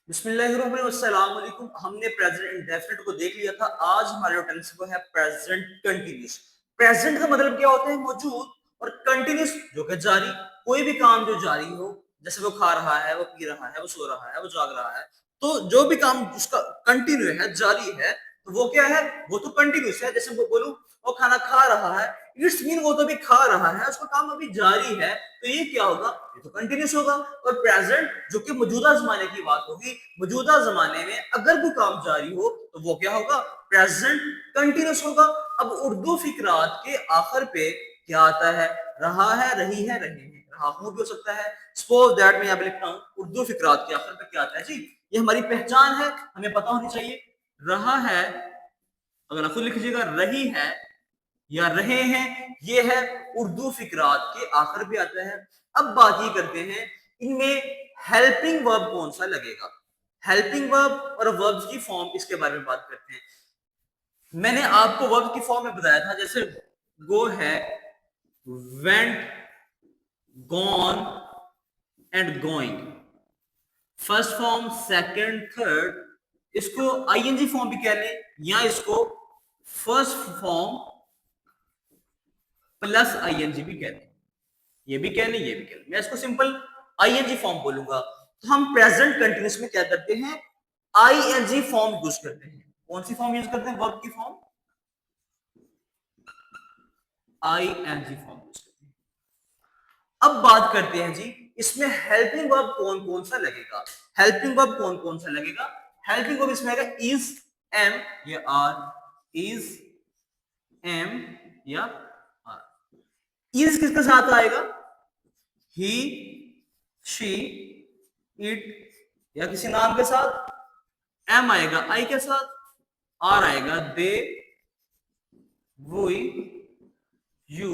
बिस्मिल्लाहिर्रहमानिर्रहीम। हमने present indefinite को देख लिया था। आज हमारे टेंस को है प्रेजेंट कंटिन्यूस। प्रेजेंट का मतलब क्या होता है? मौजूद। और कंटिन्यूस जो कि जारी। कोई भी काम जो जारी हो, जैसे वो खा रहा है, वो पी रहा है, वो सो रहा है, वो जाग रहा है, तो जो भी काम उसका कंटिन्यू है, जारी है, तो वो क्या है? वो तो कंटिन्यूस है। जैसे वो बोलूं वो खाना खा रहा है, इट्स मीन वो तो भी खा रहा है, उसका काम अभी जारी है, तो ये क्या होगा? ये तो कंटिन्यूस होगा। और प्रेजेंट जो कि मौजूदा जमाने की बात होगी, मौजूदा जमाने में अगर कोई काम जारी हो तो वो क्या होगा? प्रेजेंट कंटिन्यूस होगा। अब उर्दू फिकरात के आखिर पे क्या आता है? रहा है, रही है, रहे हैं। रहा हूं भी हो सकता है। सपोज दैट मैं यहाँ पे लिखता हूँ उर्दू फिकरात के आखिर पे क्या आता है जी? ये हमारी पहचान है, हमें पता होनी चाहिए। रहा है, अगर आप खुद लिख लीजिएगा, रही है या रहे हैं, ये है उर्दू फिकरात के आखिर पे आता है। अब बात ये करते हैं, इनमें हेल्पिंग वर्ब कौन सा लगेगा? हेल्पिंग वर्ब और वर्ब्स की फॉर्म, इसके बारे में बात करते हैं। मैंने आपको वर्ब की फॉर्म में बताया था, जैसे गो है, went, gone and going. First form, second, third, इसको आईएनजी फॉर्म भी कह लें, या इसको फर्स्ट फॉर्म प्लस आईएनजी भी कहते हैं। ये भी कह लें, ये भी कह लें। मैं इसको सिंपल आईएनजी फॉर्म बोलूंगा। तो हम प्रेजेंट कंटिन्यूस में क्या करते हैं? आईएनजी फॉर्म यूज करते हैं। कौन सी फॉर्म यूज करते हैं? वर्ब की फॉर्म, आईएनजी फॉर्म यूज करते हैं। अब बात करते हैं जी, इसमें हेल्पिंग वर्ब कौन कौन सा लगेगा? हेल्पिंग वर्ब कौन कौन सा लगेगा? हेल्पिंग वर्ब इसमें आएगा इज, एम या आर। इज, एम या आर। इज किसके साथ आएगा? ही, शी, इट या किसी नाम के साथ। एम आएगा आई के साथ। आर आएगा दे, वी, यू,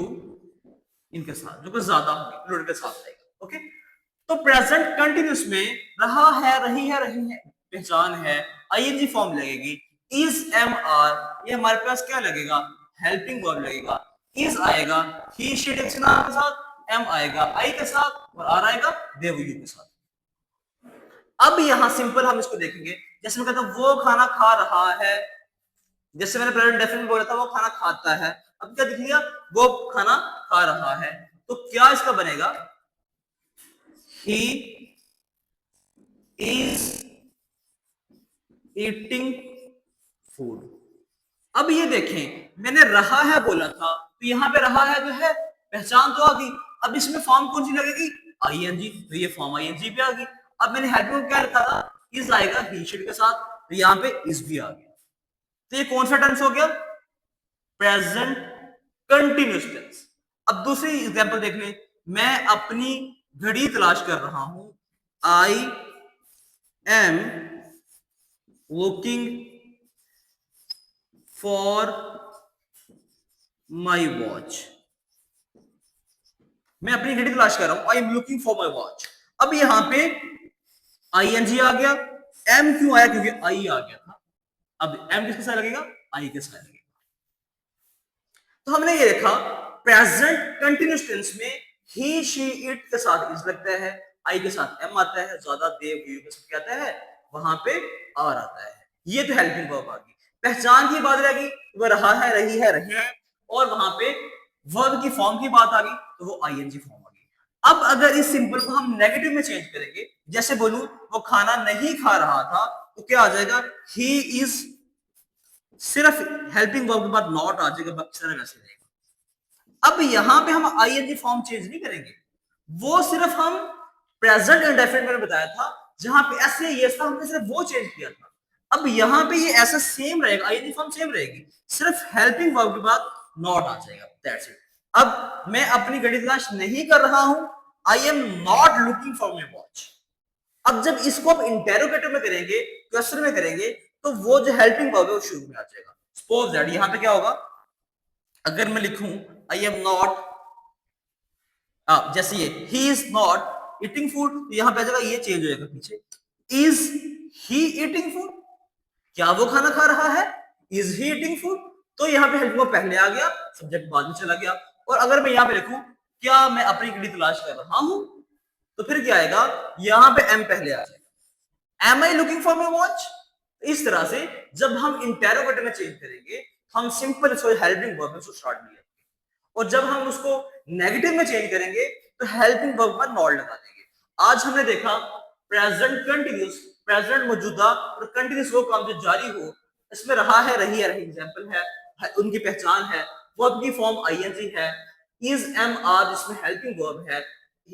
इनके साथ, जो कुछ ज्यादा होंगे प्लूरल के साथ आएगा। ओके, तो प्रेजेंट कंटिन्यूस में रहा है, रही है, रही है पहचान है, आईएनजी फॉर्म लगेगी। इज, एम, आर, ये हमारे पास क्या लगेगा? हेल्पिंग वर्ब लगेगा। इज आएगा ही, शी, इट के साथ। एम आएगा आई के साथ और आर आएगा दे, वी, यू के साथ। अब यहां सिंपल हम इसको देखेंगे। जैसे मैं कहता हूं वो खाना खा रहा है, जैसे मैंने प्रेजेंट डेफिनेट बोला था वो खाना खाता है। अब क्या दिख लिया? वो खाना खा रहा है। तो क्या इसका बनेगा? He is eating food. अब ये देखें, मैंने रहा है बोला था, तो यहां पे रहा है जो है पहचान तो आ गई। अब इसमें फॉर्म कौन सी लगेगी? आईएनजी, तो ये फॉर्म आईएनजी पे आ गई। अब मैंने हेल्प में क्या लिखा था? इज आएगा ही, शीट के साथ, तो यहां पे इज भी आ गया। तो ये कौन सा टेंस हो गया? Present continuous tense. अब दूसरी एग्जांपल देख लें। मैं अपनी घड़ी तलाश कर रहा हूं। I am looking for my watch. मैं अपनी घड़ी तलाश कर रहा हूं। I am looking for my watch. अब यहां पे आईएनजी आ गया। एम क्यों आया? क्योंकि आई आ गया था। अब एम किसके साथ लगेगा? आई के साथ लगेगा। तो हमने ये देखा, प्रेजेंट कंटिन्यूस टेंस में ही, शी, इट के साथ इज लगता है, आई के साथ एम आता है, ज्यादा दे, वी के साथ क्या आता है? वहां पे आर आता है। ये तो हेल्पिंग वर्ब आ गई। पहचान की बात रहेगी, वो रहा है, रही है, रहे हैं। और वहां पे वर्ब की फॉर्म की बात आ गई, तो वो आईएनजी फॉर्म आ गई। अब अगर इस सिंपल को हम नेगेटिव में चेंज करेंगे, जैसे बोलूं वो खाना नहीं खा रहा था, तो क्या आ जाएगा? ही इज, सिर्फ हेल्पिंग वर्ब के बाद नॉट आ जाएगा, बाकी सारा वैसे रहेगा। अब यहां पे हम आईएनजी फॉर्म चेंज नहीं करेंगे, वो सिर्फ हम प्रेजेंट इंडेफिनिट में बताया था, जहां पे ऐसे ये था, हमने सिर्फ वो चेंज किया था। अब यहां पे ये ऐसा सेम रहेगा, आईएनजी फॉर्म सेम रहेगी, सिर्फ हेल्पिंग वर्ब के बाद नॉट आ जाएगा, दैट्स इट। अब मैं अपनी घड़ी तलाश नहीं कर रहा हूं, I am not looking for my watch. अब जब इसको आप इंटेरोगेटिव में करेंगे, क्वेश्चन में करेंगे, तो वो जो हेल्पिंग वर्ब है वो शुरू में आ जाएगा। सपोज दैट यहां पे क्या होगा? अगर मैं लिखूं आई एम नॉट, जैसे ये he is not eating food, तो यहां पे आ जाएगा, ये चेंज हो जाएगा पीछे। Is he eating food? क्या वो खाना खा रहा है? Is he eating food? तो यहाँ पे हेल्पिंग वर्ब पहले आ गया, सब्जेक्ट बाद में चला गया। और अगर मैं यहाँ पे लिखूं क्या मैं अपनी घड़ी तलाश कर रहा हूं, तो फिर क्या आएगा? यहां पे एम पहले आ जाएगा। Am I looking for my watch. इस तरह से जब हम इंटेरोगेटर में चेंज करेंगे हम सिंपल इसको हेल्पिंग वर्ब में स्टार्ट में लेंगे, और जब हम उसको नेगेटिव में चेंज करेंगे तो हेल्पिंग वर्ब पर नॉट लगा देंगे। आज हमने देखा प्रेजेंट कंटिन्यूस, प्रेजेंट मौजूदा और कंटिन्यूस वो काम जो जारी हो, इसमें रहा है, रही है, रही एग्जांपल है, उनकी पहचान है, वर्ब की फॉर्म आईएनजी है, इज एम आर जिसमें हेल्पिंग वर्ब है,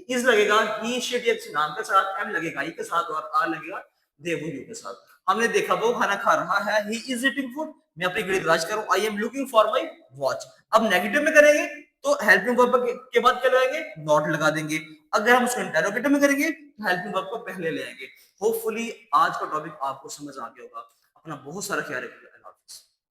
इज लगेगा ही शी इट नाम के साथ, एम लगेगा ही के साथ और आर लगेगा दे वो यू के साथ। हमने देखा वो खाना खा रहा है, ही इज ईटिंग फूड, मैं अपनी घड़ी तलाश कर रहा हूं, I am looking for my watch. अब नेगेटिव में करेंगे तो हेल्पिंग वर्ब के बाद क्या लगाएंगे, नॉट लगा देंगे। अगर हम उसको इंटरोगेटिव में करेंगे तो हेल्पिंग वर्ब को पहले ले आएंगे। होपफुली आज का टॉपिक आपको समझ आ गया होगा। अपना बहुत सारा ख्याल रखिएगा।